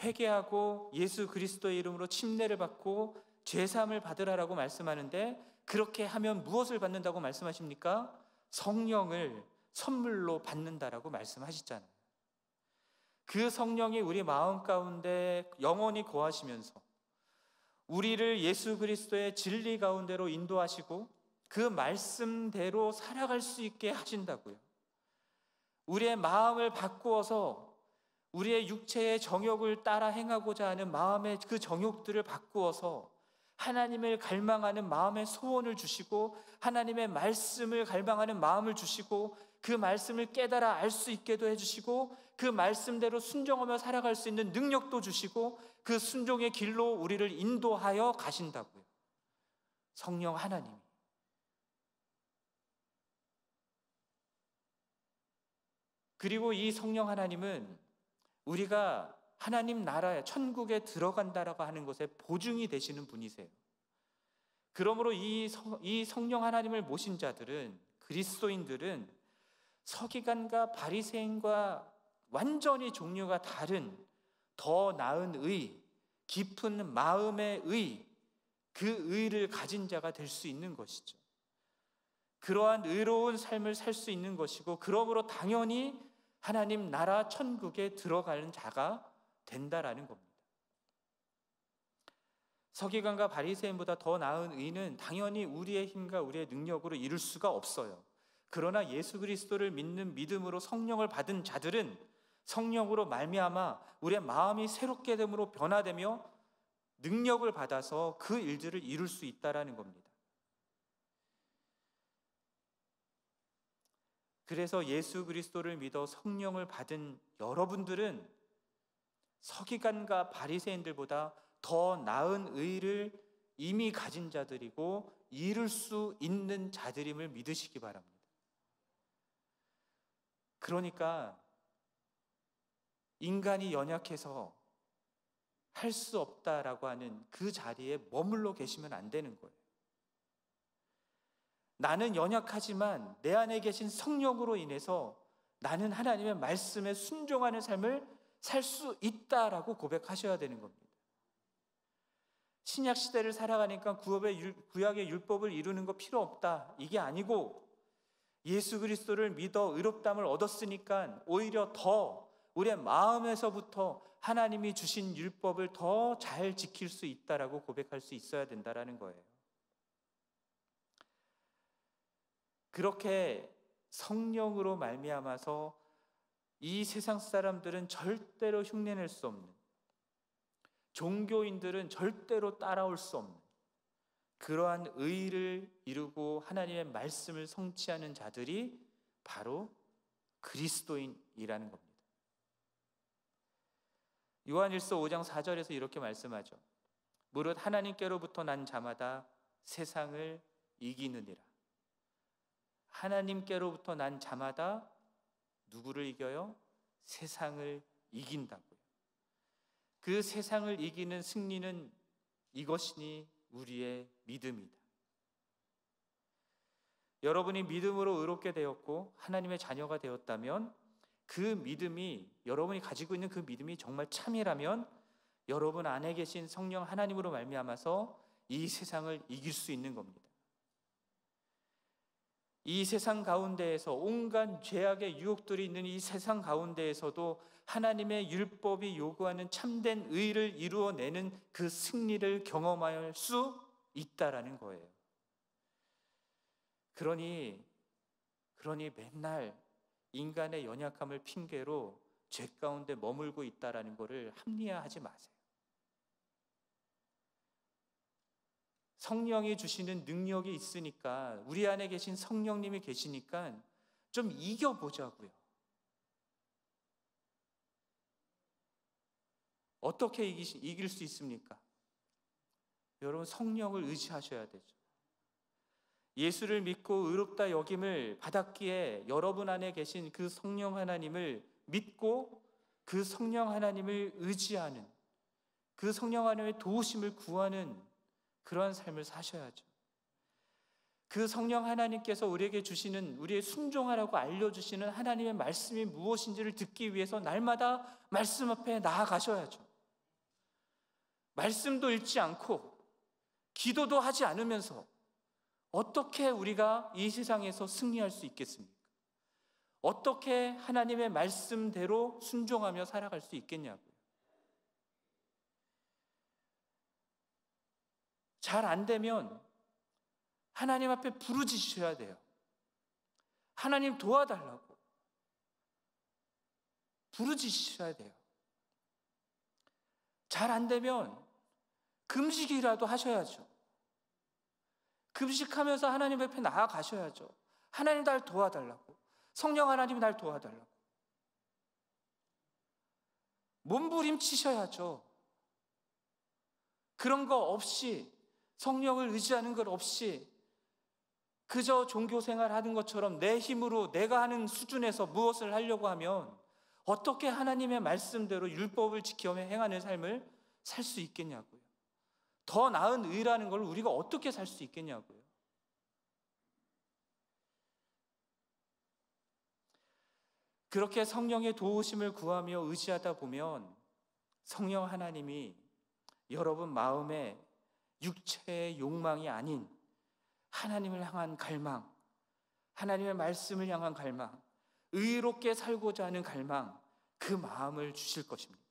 회개하고 예수 그리스도의 이름으로 침례를 받고 죄사함을 받으라라고 말씀하는데, 그렇게 하면 무엇을 받는다고 말씀하십니까? 성령을 선물로 받는다라고 말씀하시잖아요. 그 성령이 우리 마음 가운데 영원히 거하시면서 우리를 예수 그리스도의 진리 가운데로 인도하시고 그 말씀대로 살아갈 수 있게 하신다고요. 우리의 마음을 바꾸어서 우리의 육체의 정욕을 따라 행하고자 하는 마음의 그 정욕들을 바꾸어서 하나님을 갈망하는 마음의 소원을 주시고, 하나님의 말씀을 갈망하는 마음을 주시고, 그 말씀을 깨달아 알 수 있게도 해주시고, 그 말씀대로 순종하며 살아갈 수 있는 능력도 주시고, 그 순종의 길로 우리를 인도하여 가신다고요. 성령 하나님이. 그리고 이 성령 하나님은 우리가 하나님 나라에, 천국에 들어간다라고 하는 것에 보증이 되시는 분이세요. 그러므로 이 성령 하나님을 모신 자들은, 그리스도인들은 서기관과 바리새인과 완전히 종류가 다른 더 나은 의, 깊은 마음의 의, 그 의를 가진 자가 될 수 있는 것이죠. 그러한 의로운 삶을 살 수 있는 것이고, 그러므로 당연히 하나님 나라 천국에 들어가는 자가 된다라는 겁니다. 서기관과 바리새인보다 더 나은 의는 당연히 우리의 힘과 우리의 능력으로 이룰 수가 없어요. 그러나 예수 그리스도를 믿는 믿음으로 성령을 받은 자들은 성령으로 말미암아 우리의 마음이 새롭게 됨으로 변화되며 능력을 받아서 그 일들을 이룰 수 있다라는 겁니다. 그래서 예수 그리스도를 믿어 성령을 받은 여러분들은 서기관과 바리새인들보다 더 나은 의를 이미 가진 자들이고 이룰 수 있는 자들임을 믿으시기 바랍니다. 그러니까 인간이 연약해서 할 수 없다라고 하는 그 자리에 머물러 계시면 안 되는 거예요. 나는 연약하지만 내 안에 계신 성령으로 인해서 나는 하나님의 말씀에 순종하는 삶을 살 수 있다라고 고백하셔야 되는 겁니다. 신약 시대를 살아가니까 구약의 율법을 이루는 거 필요 없다, 이게 아니고 예수 그리스도를 믿어 의롭다함을 얻었으니까 오히려 더 우리의 마음에서부터 하나님이 주신 율법을 더 잘 지킬 수 있다라고 고백할 수 있어야 된다라는 거예요. 그렇게 성령으로 말미암아서 이 세상 사람들은 절대로 흉내낼 수 없는, 종교인들은 절대로 따라올 수 없는 그러한 의를 이루고 하나님의 말씀을 성취하는 자들이 바로 그리스도인이라는 겁니다. 요한일서 5장 4절에서 이렇게 말씀하죠. 무릇 하나님께로부터 난 자마다 세상을 이기느니라. 하나님께로부터 난 자마다 누구를 이겨요? 세상을 이긴다고요. 그 세상을 이기는 승리는 이것이니 우리의 믿음이다. 여러분이 믿음으로 의롭게 되었고 하나님의 자녀가 되었다면 그 믿음이, 여러분이 가지고 있는 그 믿음이 정말 참이라면 여러분 안에 계신 성령 하나님으로 말미암아서 이 세상을 이길 수 있는 겁니다. 이 세상 가운데에서 온갖 죄악의 유혹들이 있는 이 세상 가운데에서도 하나님의 율법이 요구하는 참된 의를 이루어내는 그 승리를 경험할 수 있다라는 거예요. 그러니 맨날 인간의 연약함을 핑계로 죄 가운데 머물고 있다라는 것을 합리화하지 마세요. 성령이 주시는 능력이 있으니까, 우리 안에 계신 성령님이 계시니까 좀 이겨보자고요. 어떻게 이길 수 있습니까? 여러분, 성령을 의지하셔야 되죠. 예수를 믿고 의롭다 여김을 받았기에 여러분 안에 계신 그 성령 하나님을 믿고 그 성령 하나님을 의지하는, 그 성령 하나님의 도우심을 구하는 그러한 삶을 사셔야죠. 그 성령 하나님께서 우리에게 주시는, 우리의 순종하라고 알려주시는 하나님의 말씀이 무엇인지를 듣기 위해서 날마다 말씀 앞에 나아가셔야죠. 말씀도 읽지 않고 기도도 하지 않으면서 어떻게 우리가 이 세상에서 승리할 수 있겠습니까? 어떻게 하나님의 말씀대로 순종하며 살아갈 수 있겠냐고요. 잘 안 되면 하나님 앞에 부르짖으셔야 돼요. 하나님 도와달라고 부르짖으셔야 돼요. 잘 안 되면 금식이라도 하셔야죠. 금식하면서 하나님 앞에 나아가셔야죠. 하나님 날 도와달라고, 성령 하나님 날 도와달라고 몸부림치셔야죠. 그런 거 없이, 성령을 의지하는 것 없이 그저 종교생활 하는 것처럼 내 힘으로 내가 하는 수준에서 무엇을 하려고 하면 어떻게 하나님의 말씀대로 율법을 지키며 행하는 삶을 살 수 있겠냐고요. 더 나은 의라는 걸 우리가 어떻게 살 수 있겠냐고요. 그렇게 성령의 도우심을 구하며 의지하다 보면 성령 하나님이 여러분 마음에 육체의 욕망이 아닌 하나님을 향한 갈망, 하나님의 말씀을 향한 갈망, 의롭게 살고자 하는 갈망, 그 마음을 주실 것입니다.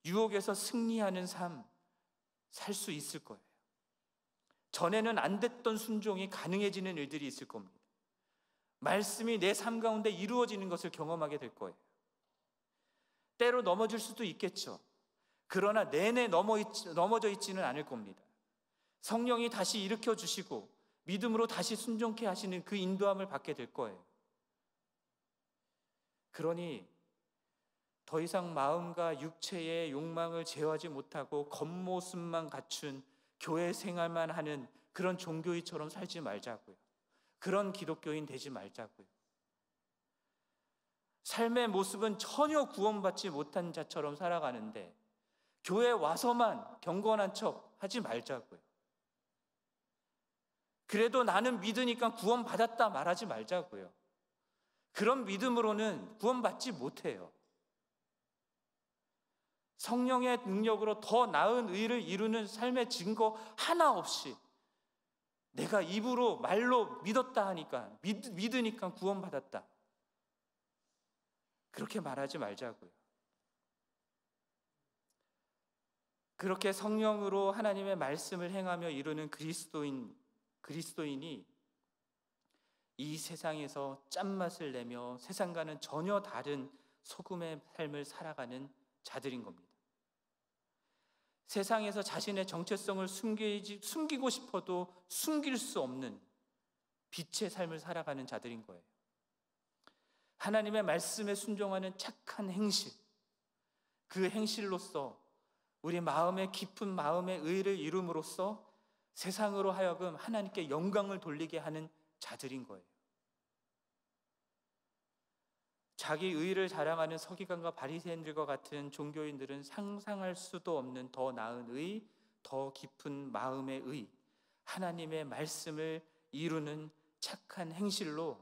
유혹에서 승리하는 삶 살 수 있을 거예요. 전에는 안 됐던 순종이 가능해지는 일들이 있을 겁니다. 말씀이 내 삶 가운데 이루어지는 것을 경험하게 될 거예요. 때로 넘어질 수도 있겠죠. 그러나 내내 넘어져 있지는 않을 겁니다. 성령이 다시 일으켜 주시고 믿음으로 다시 순종케 하시는 그 인도함을 받게 될 거예요. 그러니 더 이상 마음과 육체의 욕망을 제어하지 못하고 겉모습만 갖춘 교회 생활만 하는 그런 종교인처럼 살지 말자고요. 그런 기독교인 되지 말자고요. 삶의 모습은 전혀 구원받지 못한 자처럼 살아가는데 교회에 와서만 경건한 척 하지 말자고요. 그래도 나는 믿으니까 구원받았다 말하지 말자고요. 그런 믿음으로는 구원받지 못해요. 성령의 능력으로 더 나은 의를 이루는 삶의 증거 하나 없이 내가 입으로 말로 믿었다 하니까 믿으니까 구원받았다, 그렇게 말하지 말자고요. 그렇게 성령으로 하나님의 말씀을 행하며 이루는 그리스도인이 이 세상에서 짠맛을 내며 세상과는 전혀 다른 소금의 삶을 살아가는 자들인 겁니다. 세상에서 자신의 정체성을 숨기고 싶어도 숨길 수 없는 빛의 삶을 살아가는 자들인 거예요. 하나님의 말씀에 순종하는 착한 행실, 그 행실로서 우리 마음의 깊은 마음의 의를 이룸으로써 세상으로 하여금 하나님께 영광을 돌리게 하는 자들인 거예요. 자기 의를 자랑하는 서기관과 바리새인들과 같은 종교인들은 상상할 수도 없는 더 나은 의, 더 깊은 마음의 의, 하나님의 말씀을 이루는 착한 행실로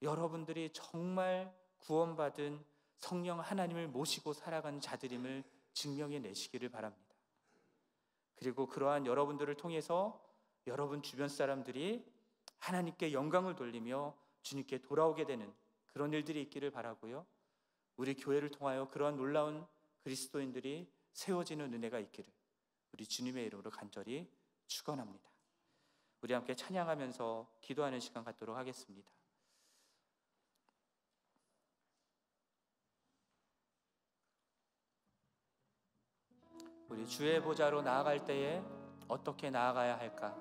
여러분들이 정말 구원받은 성령 하나님을 모시고 살아가는 자들임을 증명해 내시기를 바랍니다. 그리고 그러한 여러분들을 통해서 여러분 주변 사람들이 하나님께 영광을 돌리며 주님께 돌아오게 되는 그런 일들이 있기를 바라고요. 우리 교회를 통하여 그러한 놀라운 그리스도인들이 세워지는 은혜가 있기를 우리 주님의 이름으로 간절히 축원합니다. 우리 함께 찬양하면서 기도하는 시간 갖도록 하겠습니다. 우리 주의 보좌로 나아갈 때에 어떻게 나아가야 할까?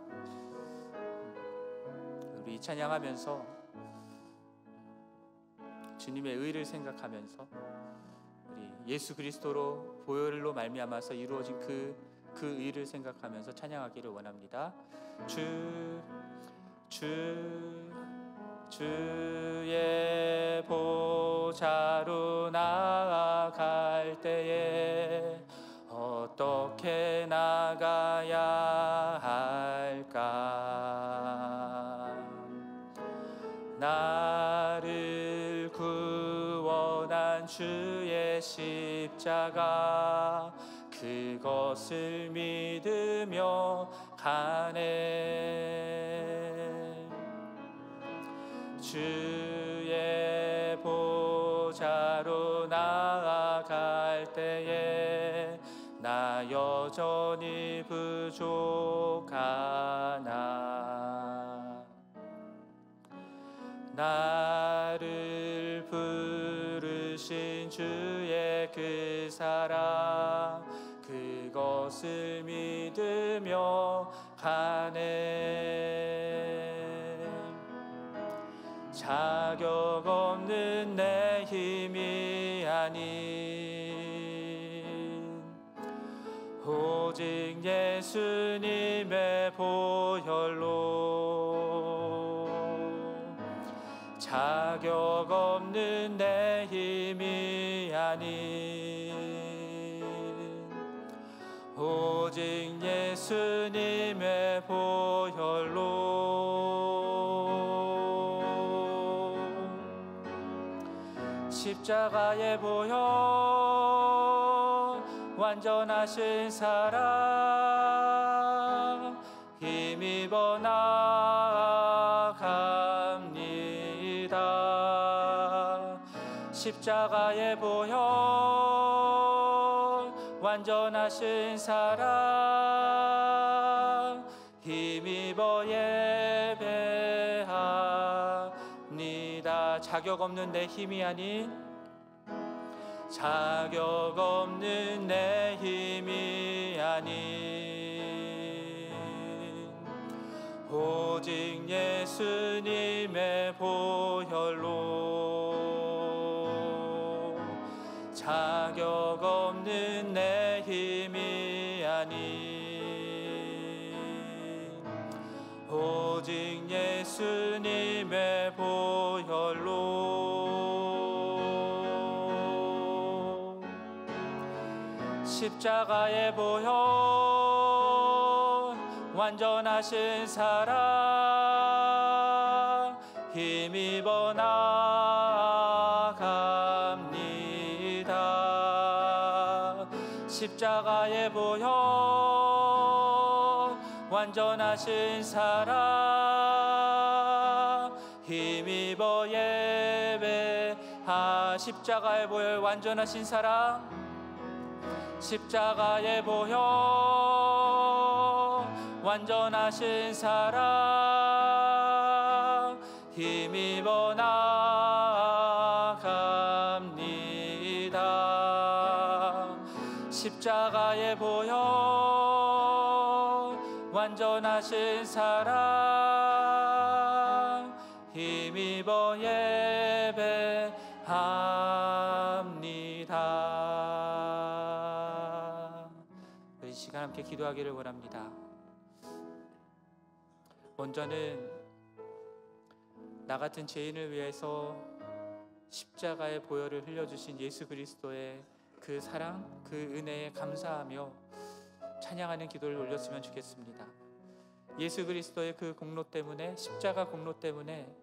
우리 찬양하면서 주님의 의를 생각하면서 우리 예수 그리스도로 보혈로 말미암아서 이루어진 그 의를 생각하면서 찬양하기를 원합니다. 주의 보좌로 나아갈 때에 어떻게 나가야 할까? 나를 구원한 주의 십자가 그것을 믿으며 가네. 주의 보좌로 나아갈 때에 나 여전히 부족하나. 나를 부르신 주의 그 사랑 그것을 믿으며 가네. 자격 없는 내 힘이 아닌 오직 예수님의 보혈로 자격 없는 내 힘이 아닌 오직 예수님의 보혈로 십자가의 보혈 완전하신 사랑 힘입어 나아갑니다. 십자가의 보혈 완전하신 사랑 힘입어 예배합니다. 자격 없는 내 힘이 아닌, 자격 없는 내 힘이 아닌 오직 예수님의 보혈로, 자격 없는 내 힘이 아닌 오직 예수님의 보혈로, 십자가의 보혈 완전하신 사랑 힘입어 나아갑니다. 십자가의 보혈 완전하신 사랑 힘입어 예배하. 십자가의 보혈 완전하신 사랑, 십자가의 보혈 완전하신 사랑 힘입어 나아갑니다. 십자가의 보혈 완전하신 사랑 힘입어 예배합니다. 이 시간 함께 기도하기를 원합니다. 먼저는 나 같은 죄인을 위해서 십자가의 보혈을 흘려주신 예수 그리스도의 그 사랑, 그 은혜에 감사하며 찬양하는 기도를 올렸으면 좋겠습니다. 예수 그리스도의 그 공로 때문에, 십자가 공로 때문에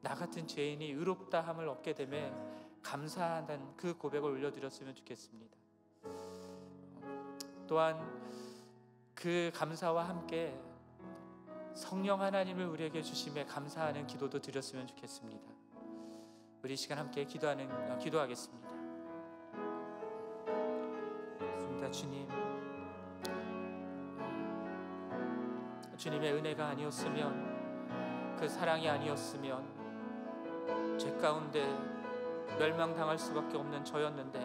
나 같은 죄인이 의롭다함을 얻게 되매 감사하는 그 고백을 올려드렸으면 좋겠습니다. 또한 그 감사와 함께 성령 하나님을 우리에게 주심에 감사하는 기도도 드렸으면 좋겠습니다. 우리 시간 함께 기도하겠습니다. 주님, 주님의 은혜가 아니었으면, 그 사랑이 아니었으면 죄 가운데 멸망당할 수밖에 없는 저였는데,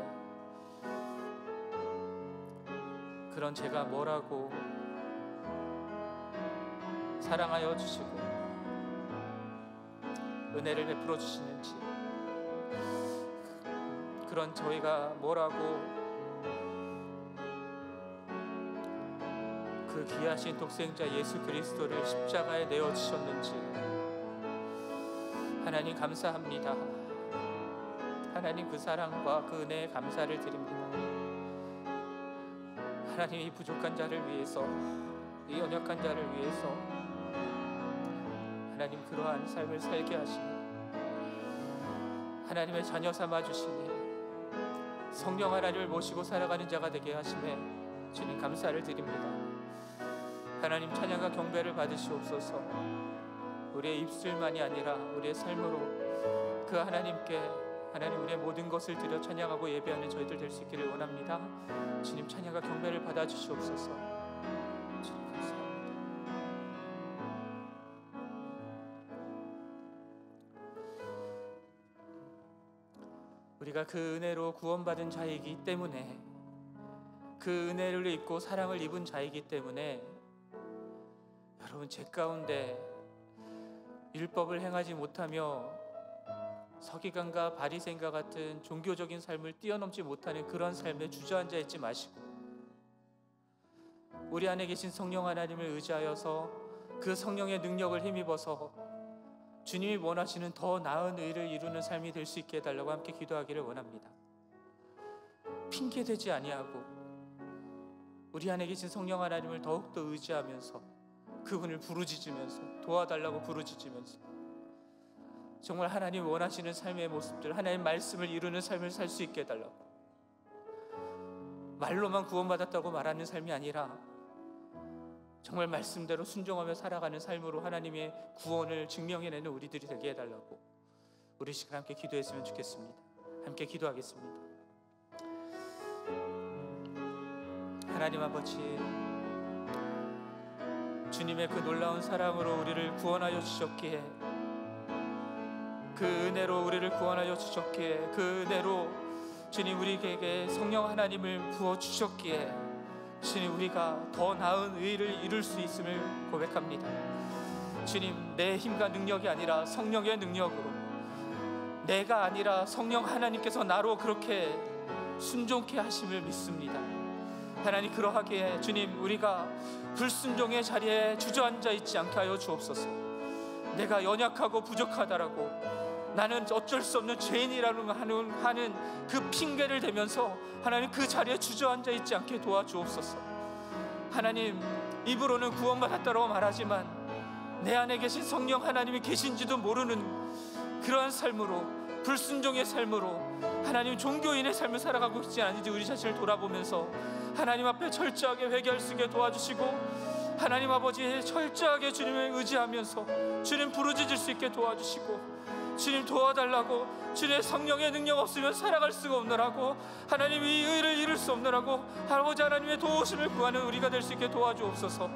그런 제가 뭐라고 사랑하여 주시고 은혜를 베풀어 주시는지, 그런 저희가 뭐라고 그 귀하신 독생자 예수 그리스도를 십자가에 내어주셨는지 하나님 감사합니다. 하나님 그 사랑과 그 은혜에 감사를 드립니다. 하나님 이 부족한 자를 위해서, 이 연약한 자를 위해서 하나님 그러한 삶을 살게 하시니 하나님의 자녀 삼아주시니 성령 하나님을 모시고 살아가는 자가 되게 하심에 주님 감사를 드립니다. 하나님 찬양과 경배를 받으시옵소서. 우리의 입술만이 아니라 우리의 삶으로 그 하나님께, 하나님 우리의 모든 것을 드려 찬양하고 예배하는 저희들 될 수 있기를 원합니다. 주님 찬양과 경배를 받아주시옵소서. 주님 감사합니다. 우리가 그 은혜로 구원받은 자이기 때문에, 그 은혜를 입고 사랑을 입은 자이기 때문에 여러분 죄 가운데 율법을 행하지 못하며 서기관과 바리새인과 같은 종교적인 삶을 뛰어넘지 못하는 그런 삶에 주저앉아 있지 마시고 우리 안에 계신 성령 하나님을 의지하여서 그 성령의 능력을 힘입어서 주님이 원하시는 더 나은 의를 이루는 삶이 될 수 있게 해달라고 함께 기도하기를 원합니다. 핑계대지 아니하고 우리 안에 계신 성령 하나님을 더욱더 의지하면서 그분을 부르짖으면서, 도와달라고 부르짖으면서 정말 하나님 원하시는 삶의 모습들, 하나님 말씀을 이루는 삶을 살 수 있게 해달라고, 말로만 구원받았다고 말하는 삶이 아니라 정말 말씀대로 순종하며 살아가는 삶으로 하나님의 구원을 증명해내는 우리들이 되게 해달라고 우리 시간 함께 기도했으면 좋겠습니다. 함께 기도하겠습니다. 하나님 아버지, 주님의 그 놀라운 사랑으로 우리를 구원하여 주셨기에 그 은혜로 우리를 구원하여 주셨기에, 그 은혜로 주님 우리에게 성령 하나님을 부어주셨기에 주님 우리가 더 나은 의를 이룰 수 있음을 고백합니다. 주님, 내 힘과 능력이 아니라 성령의 능력으로, 내가 아니라 성령 하나님께서 나로 그렇게 순종케 하심을 믿습니다. 하나님, 그러하기에 주님 우리가 불순종의 자리에 주저앉아 있지 않게 하여 주옵소서. 내가 연약하고 부족하다라고, 나는 어쩔 수 없는 죄인이라는 하는 그 핑계를 대면서 하나님 그 자리에 주저앉아 있지 않게 도와주옵소서. 하나님, 입으로는 구원받았다고 말하지만 내 안에 계신 성령 하나님이 계신지도 모르는 그러한 삶으로, 불순종의 삶으로 하나님 종교인의 삶을 살아가고 있지 않은지 우리 자신을 돌아보면서 하나님 앞에 철저하게 회개할 수 있게 도와주시고, 하나님 아버지 철저하게 주님을 의지하면서 주님 부르짖을 수 있게 도와주시고, 주님 도와달라고, 주님의 성령의 능력 없으면 살아갈 수가 없노라고, 하나님 이 의를 이룰 수 없노라고 아버지 하나님의 도우심을 구하는 우리가 될 수 있게 도와주옵소서.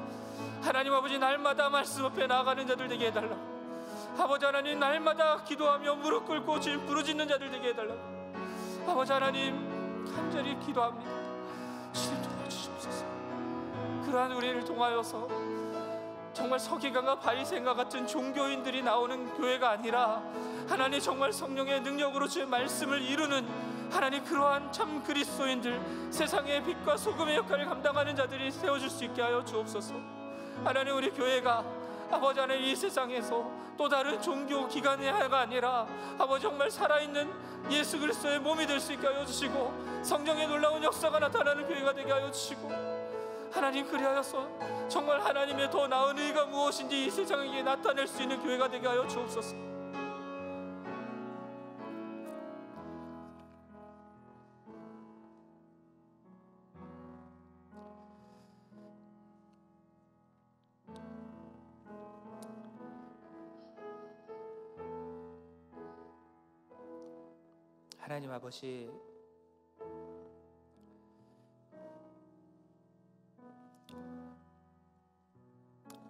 하나님 아버지, 날마다 말씀 앞에 나아가는 자들 되게 해달라고, 아버지 하나님 날마다 기도하며 무릎 꿇고 주님 부르짖는 자들 되게 해달라고, 아버지 하나님 간절히 기도합니다. 주님 도와주시옵소서. 그러한 우리를 통하여서 정말 서기관과 바리새인과 같은 종교인들이 나오는 교회가 아니라 하나님 정말 성령의 능력으로 주의 말씀을 이루는 하나님 그러한 참 그리스도인들, 세상의 빛과 소금의 역할을 감당하는 자들이 세워줄 수 있게 하여 주옵소서. 하나님, 우리 교회가 아버지 하나님 이 세상에서 또 다른 종교 기관의 하가 아니라 아버지 정말 살아있는 예수 그리스도의 몸이 될 수 있게 하여 주시고, 성령의 놀라운 역사가 나타나는 교회가 되게 하여 주시고, 하나님 그리하여서 정말 하나님의 더 나은 의가 무엇인지 이 세상에 나타낼 수 있는 교회가 되게 하여 주옵소서. 하나님 아버지,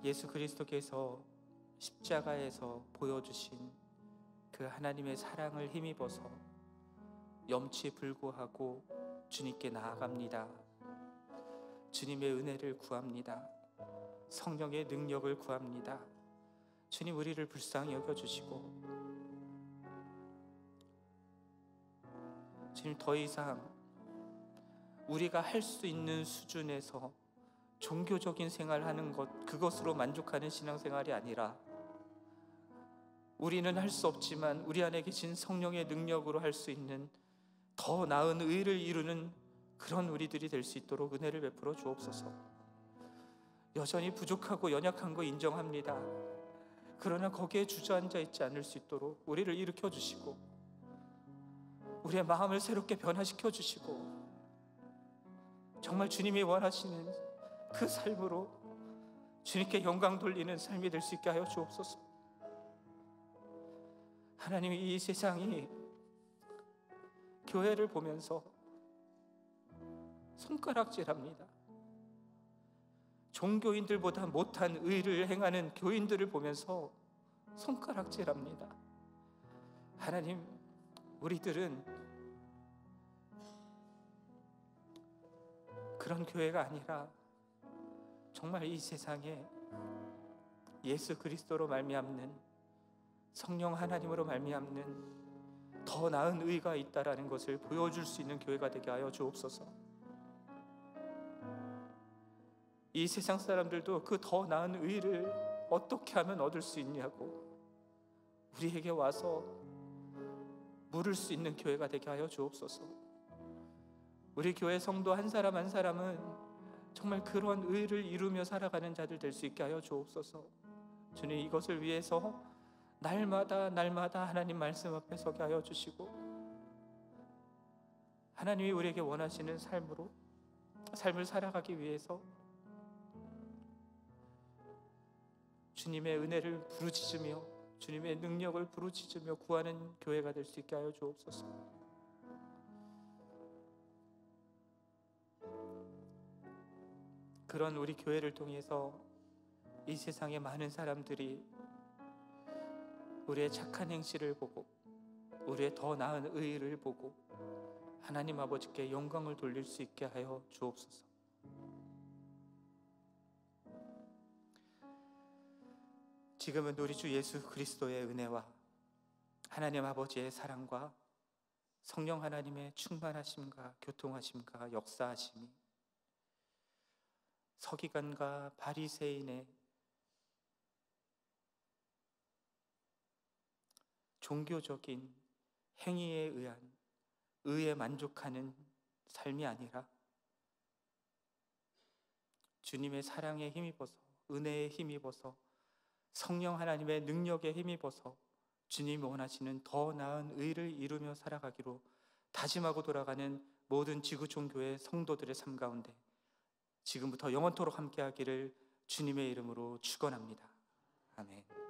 예수 그리스도께서 십자가에서 보여주신 그 하나님의 사랑을 힘입어서 염치에 불구하고 주님께 나아갑니다. 주님의 은혜를 구합니다. 성령의 능력을 구합니다. 주님, 우리를 불쌍히 여겨주시고, 주님, 더 이상 우리가 할 수 있는 수준에서 종교적인 생활하는 것, 그것으로 만족하는 신앙생활이 아니라 우리는 할 수 없지만 우리 안에 계신 성령의 능력으로 할 수 있는 더 나은 의를 이루는 그런 우리들이 될 수 있도록 은혜를 베풀어 주옵소서. 여전히 부족하고 연약한 거 인정합니다. 그러나 거기에 주저앉아 있지 않을 수 있도록 우리를 일으켜 주시고, 우리의 마음을 새롭게 변화시켜 주시고, 정말 주님이 원하시는 그 삶으로 주님께 영광 돌리는 삶이 될 수 있게 하여 주옵소서. 하나님이 이 세상이 교회를 보면서 손가락질합니다. 종교인들보다 못한 의를 행하는 교인들을 보면서 손가락질합니다. 하나님, 우리들은 그런 교회가 아니라 정말 이 세상에 예수 그리스도로 말미암는, 성령 하나님으로 말미암는 더 나은 의가 있다라는 것을 보여줄 수 있는 교회가 되게 하여 주옵소서. 이 세상 사람들도 그 더 나은 의를 어떻게 하면 얻을 수 있냐고 우리에게 와서 물을 수 있는 교회가 되게 하여 주옵소서. 우리 교회 성도 한 사람 한 사람은 정말 그런 의를 이루며 살아가는 자들 될 수 있게 하여 주옵소서. 주님, 이것을 위해서 날마다 하나님 말씀 앞에 서게 하여 주시고, 하나님이 우리에게 원하시는 삶을 살아가기 위해서 주님의 은혜를 부르짖으며 주님의 능력을 부르짖으며 구하는 교회가 될 수 있게 하여 주옵소서. 그런 우리 교회를 통해서 이 세상의 많은 사람들이 우리의 착한 행실을 보고 우리의 더 나은 의의를 보고 하나님 아버지께 영광을 돌릴 수 있게 하여 주옵소서. 지금은 우리 주 예수 그리스도의 은혜와 하나님 아버지의 사랑과 성령 하나님의 충만하심과 교통하심과 역사하심이 서기관과 바리새인의 종교적인 행위에 의한 의에 만족하는 삶이 아니라 주님의 사랑에 힘입어서, 은혜에 힘입어서, 성령 하나님의 능력에 힘입어서 주님이 원하시는 더 나은 의를 이루며 살아가기로 다짐하고 돌아가는 모든 지구 종교의 성도들의 삶 가운데 지금부터 영원토록 함께하기를 주님의 이름으로 축원합니다. 아멘.